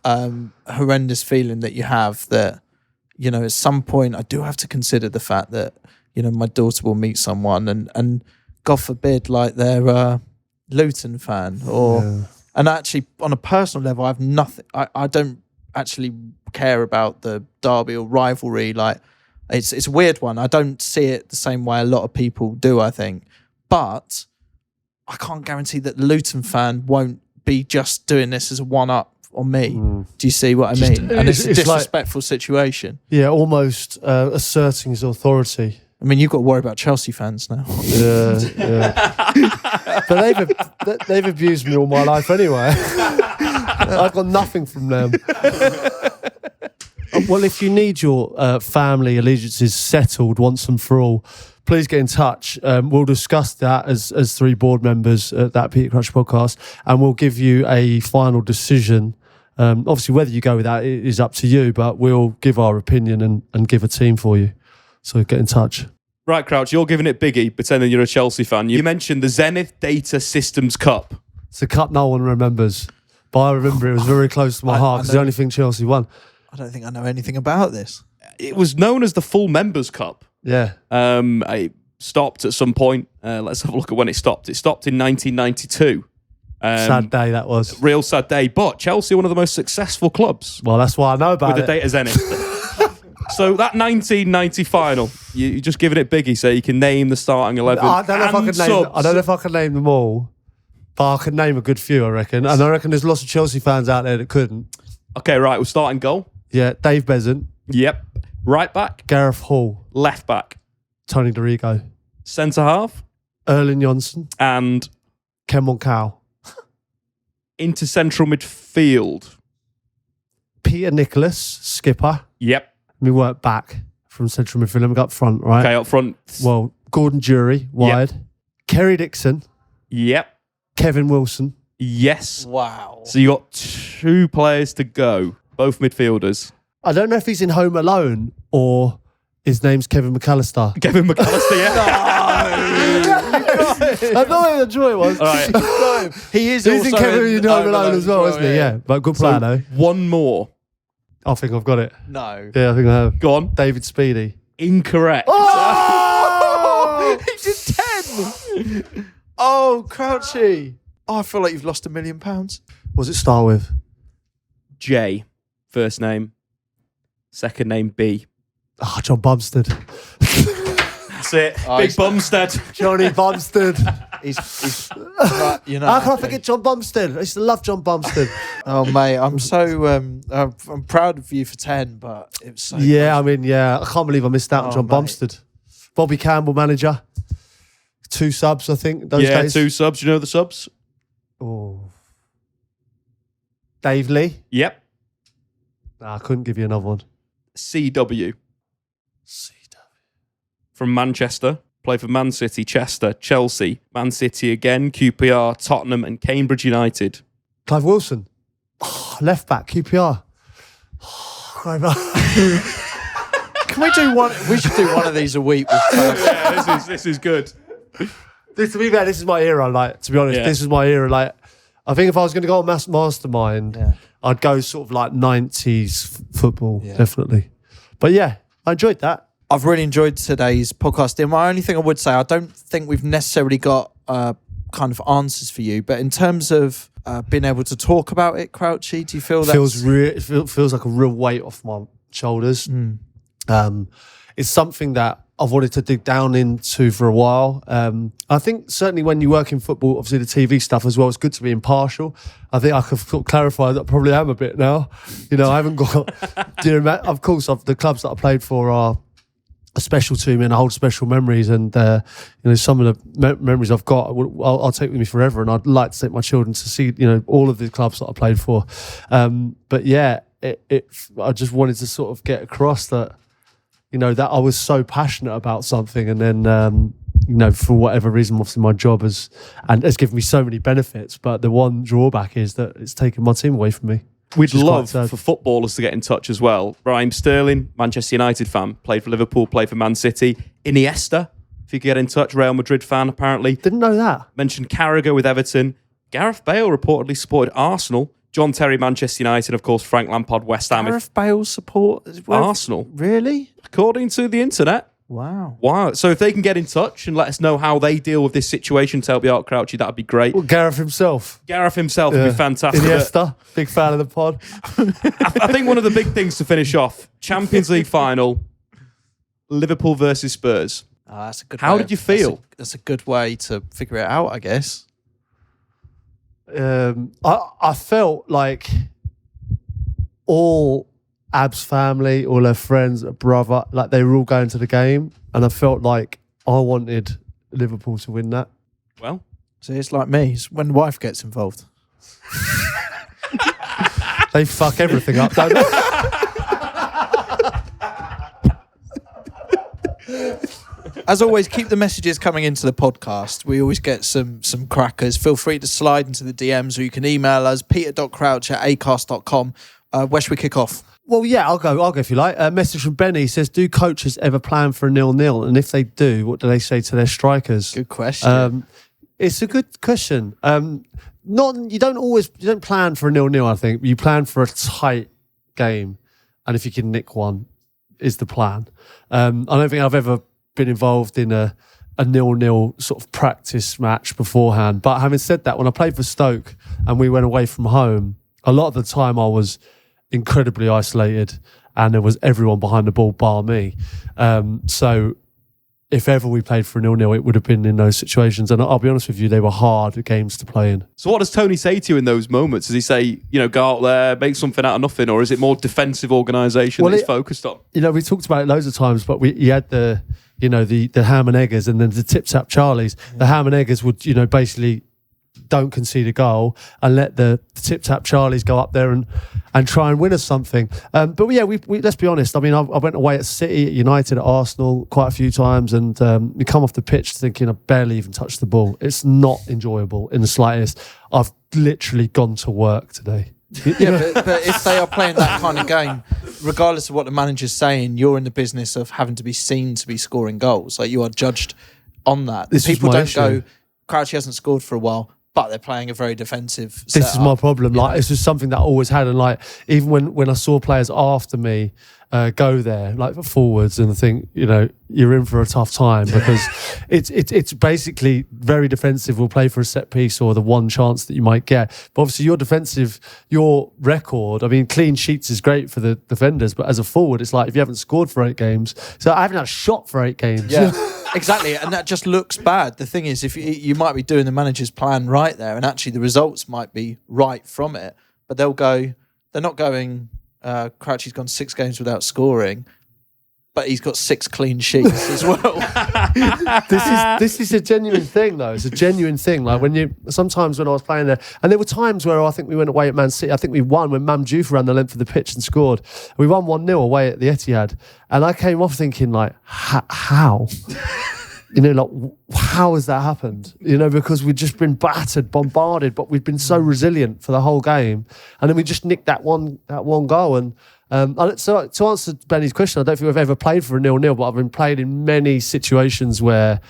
S1: horrendous feeling that you have that, you know, at some point I do have to consider the fact that, you know, my daughter will meet someone and God forbid, like they're a Luton fan and actually on a personal level, I have nothing. I don't actually care about the derby or rivalry. Like it's a weird one. I don't see it the same way a lot of people do, I think. But I can't guarantee that the Luton fan won't be just doing this as a one-up on me. Do you see what I mean? And it's a disrespectful situation.
S2: Yeah, almost asserting his authority.
S1: I mean, you've got to worry about Chelsea fans now.
S2: Yeah. But they've abused me all my life anyway. I've got nothing from them. Well, if you need your family allegiances settled once and for all, please get in touch. We'll discuss that as three board members at that Peter Crouchy podcast, and we'll give you a final decision. Obviously, whether you go with that is up to you, but we'll give our opinion and give a team for you. So get in touch.
S3: Right, Crouch, you're giving it biggie, pretending you're a Chelsea fan. You mentioned the Zenith Data Systems Cup.
S2: It's a cup no one remembers, but I remember it was very close to my heart because the only thing Chelsea won.
S1: I don't think I know anything about this.
S3: It was known as the Full Members Cup.
S2: Yeah.
S3: It stopped at some point. Let's have a look at when it stopped. It stopped in 1992.
S2: Sad day that was.
S3: Real sad day. But Chelsea are one of the most successful clubs.
S2: Well, that's why I know about
S3: with the Data Zenith. So that 1990 final, you just giving it biggie so you can name the starting 11.
S2: I don't know if I can name them all, but I can name a good few, I reckon. And I reckon there's lots of Chelsea fans out there that couldn't.
S3: Okay, right. We'll start in goal.
S2: Yeah, Dave Besant.
S3: Yep. Right back.
S2: Gareth Hall.
S3: Left back.
S2: Tony Dorigo.
S3: Centre half.
S2: Erling Jonsson.
S3: And
S2: Ken Cow.
S3: Into central midfield.
S2: Peter Nicholas, skipper.
S3: Yep.
S2: We work back from central midfield. Let me go up front, right?
S3: Okay, up front.
S2: Well, Gordon Jury, wide. Yep. Kerry Dixon.
S3: Yep.
S2: Kevin Wilson.
S3: Yes.
S1: Wow.
S3: So you got 2 players to go, both midfielders.
S2: I don't know if he's in Home Alone or his name's Kevin McAllister.
S3: Kevin McAllister, yeah.
S2: I know what joy it was.
S3: All right.
S1: He is
S2: He's in
S1: also
S2: Kevin in Home Alone as well, isn't he? Yeah. But good plan, though.
S3: One more.
S2: I think I've got it.
S1: No.
S2: Yeah, I think I have.
S3: Go on.
S2: David Speedy.
S3: Incorrect.
S1: Oh! He did 10. Oh, Crouchy. Oh, I feel like you've lost £1 million.
S2: What does it start with?
S3: J. First name. Second name B.
S2: Oh, John Bumstead.
S3: That's it. Big Bumstead.
S2: Johnny Bumstead.
S1: He's you know.
S2: How can I forget John Bumstead? I used to love John Bumstead.
S1: Oh, mate, I'm so I'm proud of you for 10, but it was so
S2: Yeah, I mean, yeah, I can't believe I missed out on John
S1: mate.
S2: Bumstead. Bobby Campbell, manager. 2 subs, I think. Those days.
S3: 2 subs. Do you know the subs?
S2: Oh. Dave Lee.
S3: Yep.
S2: Nah, I couldn't give you another one.
S3: CW. From Manchester. Played for Man City, Chester, Chelsea, Man City again, QPR, Tottenham and Cambridge United.
S2: Clive Wilson. Oh, left back, QPR.
S1: Can we do one? We should do one of these a week with Turf.
S3: Yeah, this is good.
S2: To be fair, this is my era. Like, to be honest, this is my era. Like, I think if I was going to go on Mastermind, I'd go sort of like 90s football, definitely. But yeah, I enjoyed that.
S1: I've really enjoyed today's podcast. And my only thing I would say, I don't think we've necessarily got kind of answers for you, but in terms of being able to talk about it, Crouchy? Do you feel that
S2: feels like a real weight off my shoulders? It's something that I've wanted to dig down into for a while. I think certainly when you work in football, obviously the TV stuff as well, it's good to be impartial. I think I could sort of clarify that I probably am a bit now. You know, I haven't got... of course, the clubs that I played for are special to me and I hold special memories, and you know, some of the memories I've got I'll take with me forever, and I'd like to take my children to see, you know, all of the clubs that I played for. But yeah, I just wanted to sort of get across that, you know, that I was so passionate about something, and then you know, for whatever reason, obviously my job has given me so many benefits, but the one drawback is that it's taken my team away from me.
S3: We'd love for footballers to get in touch as well. Raheem Sterling, Manchester United fan, played for Liverpool, played for Man City. Iniesta, if you could get in touch, Real Madrid fan apparently.
S2: Didn't know that.
S3: Mentioned Carragher with Everton. Gareth Bale reportedly supported Arsenal. John Terry, Manchester United, of course, Frank Lampard, West Ham.
S1: Gareth Bale support
S3: Arsenal.
S1: Really?
S3: According to the internet.
S1: Wow.
S3: So if they can get in touch and let us know how they deal with this situation to help you out, Crouchy, that'd be great.
S2: Well, Gareth himself
S3: Would be fantastic.
S2: Iniesta, big fan of the pod.
S3: I think one of the big things to finish off, Champions League final, Liverpool versus Spurs.
S1: Oh, that's a good.
S3: How did you feel?
S1: That's a good way to figure it out, I guess.
S2: I felt like all Ab's family, all her friends, her brother, like they were all going to the game, and I felt like I wanted Liverpool to win that.
S3: Well,
S1: so it's like me. It's when the wife gets involved.
S2: They fuck everything up, don't they?
S1: As always, keep the messages coming into the podcast. We always get some crackers. Feel free to slide into the DMs, or you can email us, peter.crouch@acast.com. Where should we kick off?
S2: Well, yeah, I'll go if you like. A message from Benny says, do coaches ever plan for a 0-0? And if they do, what do they say to their strikers?
S1: Good question.
S2: It's a good question. You don't plan for a 0-0, I think. You plan for a tight game. And if you can nick one, is the plan. I don't think I've ever been involved in a 0-0 sort of practice match beforehand. But having said that, when I played for Stoke and we went away from home, a lot of the time I was incredibly isolated and there was everyone behind the ball bar me. So if ever we played for a 0-0, it would have been in those situations. And I'll be honest with you, they were hard games to play in.
S3: So what does Tony say to you in those moments? Does he say, you know, go out there, make something out of nothing, or is it more defensive organisation that he's focused on?
S2: You know, we talked about it loads of times, but he had the ham and eggers and then the tip-tap Charlies. Yeah. The ham and eggers would, you know, basically don't concede a goal and let the tip-tap Charlies go up there and try and win us something. But yeah, we let's be honest. I mean, I went away at City, at United, at Arsenal quite a few times, and you come off the pitch thinking I barely even touched the ball. It's not enjoyable in the slightest. I've literally gone to work today.
S1: Yeah, but if they are playing that kind of game, regardless of what the manager's saying, you're in the business of having to be seen to be scoring goals. Like, you are judged on that. People don't go, Crouchy hasn't scored for a while, but they're playing a very defensive setup.
S2: This is my problem. Like, it's just something that I always had. And like, even when I saw players after me go there, like forwards, and think, you know, you're in for a tough time because it's basically very defensive. We'll play for a set piece or the one chance that you might get. But obviously your record, I mean, clean sheets is great for the defenders, but as a forward, it's like if you haven't scored for 8 games, so I haven't had a shot for 8 games.
S1: Yeah. Exactly, and that just looks bad. The thing is, if you might be doing the manager's plan right there, and actually the results might be right from it, but they're not going, Crouchy's gone 6 games without scoring, but he's got 6 clean sheets as well.
S2: This is a genuine thing, though. It's a genuine thing. Like sometimes when I was playing there, and there were times where I think we went away at Man City. I think we won when Mamdouh ran the length of the pitch and scored. We won 1-0 away at the Etihad, and I came off thinking like, how? You know, like, how has that happened? You know, because we've just been battered, bombarded, but we've been so resilient for the whole game, and then we just nicked that one goal. And so to answer Benny's question, I don't think we've ever played for a 0-0, but I've been played in many situations where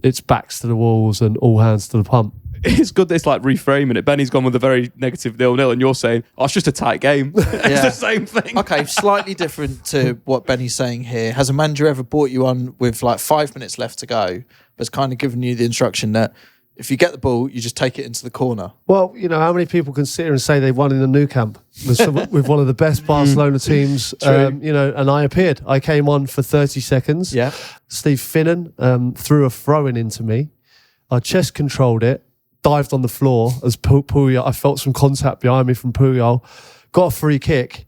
S2: it's backs to the walls and all hands to the pump.
S3: It's good that it's like reframing it. Benny's gone with a very negative 0-0 and you're saying, oh, it's just a tight game. It's the same thing.
S1: Okay, slightly different to what Benny's saying here. Has a manager ever brought you on with like 5 minutes left to go, but has kind of given you the instruction that If you get the ball, you just take it into the corner.
S2: Well, how many people can sit here and say they won in the Nou Camp with one of the best Barcelona teams? And I appeared. I came on for 30 seconds.
S1: Yeah.
S2: Steve Finnan threw a throw-in into me. I chest controlled it, dived on the floor as Puyol. I felt some contact behind me from Puyol, got a free kick,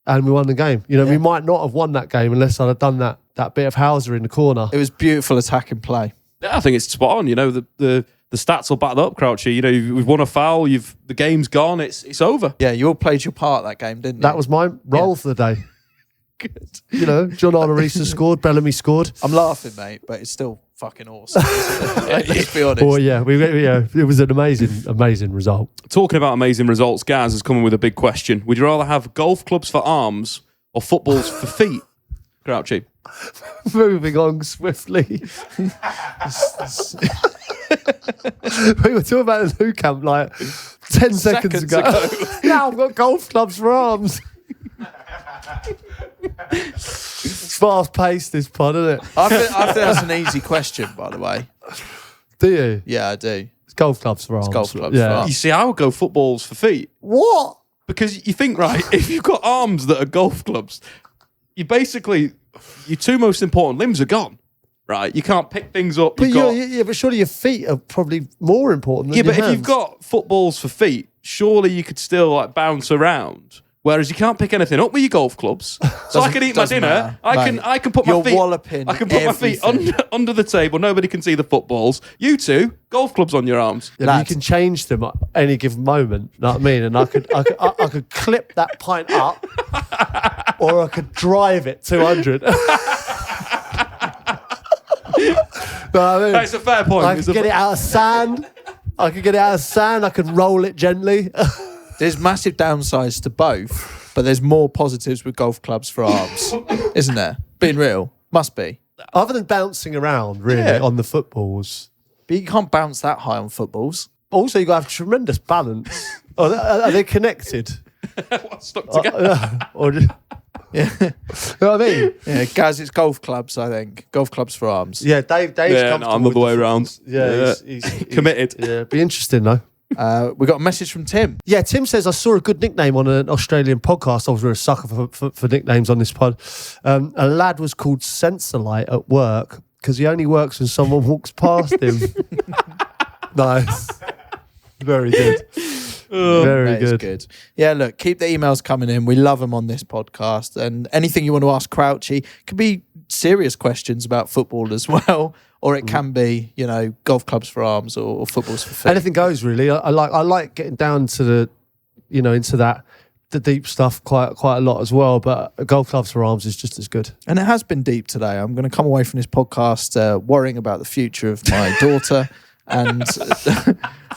S2: and we won the game. We might not have won that game unless I'd have done that bit of Hauser in the corner.
S1: It was beautiful attacking play.
S3: Yeah, I think it's spot on. The stats will back that up, Crouchy. We've won a foul. The game's gone. It's over.
S1: Yeah, you all played your part that game, didn't you?
S2: That was my role for the day.
S1: Good.
S2: John Olorisa scored. Bellamy scored.
S1: I'm laughing, mate, but it's still fucking awesome. Let's be honest.
S2: Well, yeah, it was an amazing result.
S3: Talking about amazing results, Gaz has come in with a big question. Would you rather have golf clubs for arms or footballs for feet, Crouchy?
S2: Moving on swiftly. We were talking about the Nou Camp like 10 seconds ago. Now I've got golf clubs for arms. It's fast paced, this pod, isn't it?
S1: I think that's an easy question, by the way.
S2: Do you?
S1: Yeah, I do.
S2: It's golf clubs for arms.
S1: It's golf clubs for arms.
S3: You see, I would go footballs for feet.
S2: What?
S3: Because you think, right, if you've got arms that are golf clubs, your two most important limbs are gone. Right, you can't pick things up.
S2: But but surely your feet are probably more important than your hands.
S3: If you've got footballs for feet, surely you could still bounce around. Whereas you can't pick anything up with your golf clubs. So I can eat my dinner.
S1: Matter.
S3: I can put my feet.
S1: Walloping
S3: I can put my feet under the table. Nobody can see the footballs. You two, golf clubs on your arms.
S2: Yeah, you can change them at any given moment. You know what I mean? And I could clip that pint up, or I could drive it 200.
S3: That's a fair point.
S2: I could get it out of sand. I could roll it gently.
S1: There's massive downsides to both, but there's more positives with golf clubs for arms, isn't there? Being real, must be.
S2: Other than bouncing around, really, on the footballs.
S1: But you can't bounce that high on footballs.
S2: Also, you got to have tremendous balance. Are they connected?
S3: Stuck together.
S1: Yeah.
S2: You know what I mean?
S1: Yeah, Gaz, it's golf clubs, I think. Golf clubs for arms.
S2: Yeah, Dave's comfortable.
S3: I'm the other way around.
S2: Yeah, he's
S3: committed.
S2: Yeah, be interesting though.
S1: We got a message from Tim.
S2: Yeah, Tim says, I saw a good nickname on an Australian podcast. I was a sucker for nicknames on this pod. A lad was called Sensorlight at work because he only works when someone walks past him. Nice. Very good. Very good.
S1: Yeah, look, keep the emails coming in. We love them on this podcast. And anything you want to ask Crouchy could be serious questions about football as well. Or it can be, golf clubs for arms or footballs for feet.
S2: Anything goes, really. I like getting down to the, into the deep stuff quite a lot as well. But golf clubs for arms is just as good.
S1: And it has been deep today. I'm going to come away from this podcast worrying about the future of my daughter, and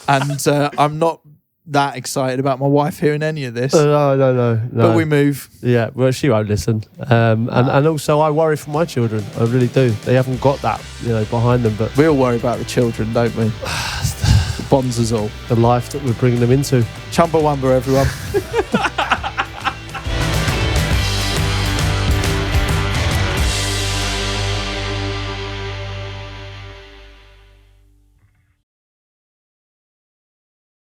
S1: I'm not that excited about my wife hearing any of this.
S2: No.
S1: But we move.
S2: Yeah, well, she won't listen. And also, I worry for my children. I really do. They haven't got that, behind them. But
S1: we all worry about the children, don't we? The bonds us all.
S2: The life that we're bringing them into.
S1: Chumbawamba, everyone.